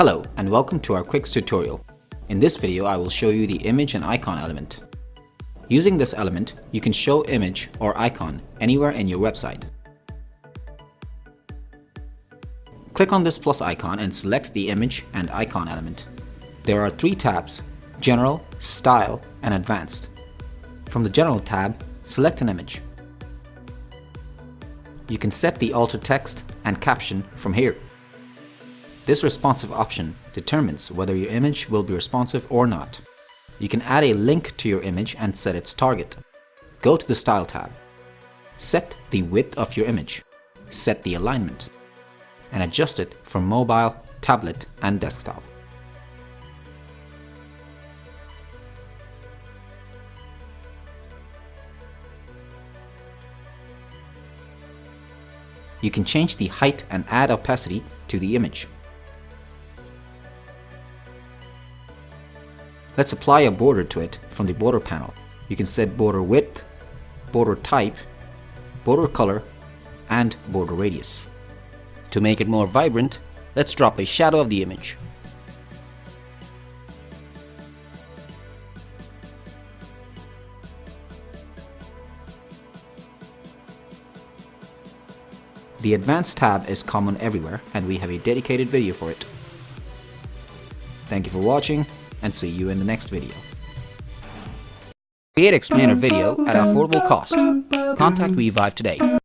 Hello and welcome to our Quix tutorial. In this video I will show you the image and icon element. Using this element, you can show image or icon anywhere in your website. Click on this plus icon and select the image and icon element. There are three tabs: General, Style, and Advanced. From the General tab, select an image. You can set the alter text and caption from here. This responsive option determines whether your image will be responsive or not. You can add a link to your image and set its target. Go to the Style tab. Set the width of your image. Set the alignment. And adjust it for mobile, tablet, and desktop. You can change the height and add opacity to the image. Let's apply a border to it from the border panel. You can set border width, border type, border color, and border radius. To make it more vibrant, let's drop a shadow of the image. The Advanced tab is common everywhere, and we have a dedicated video for it. Thank you for watching, and see you in the next video. Create explainer video at affordable cost. Contact WeVive today.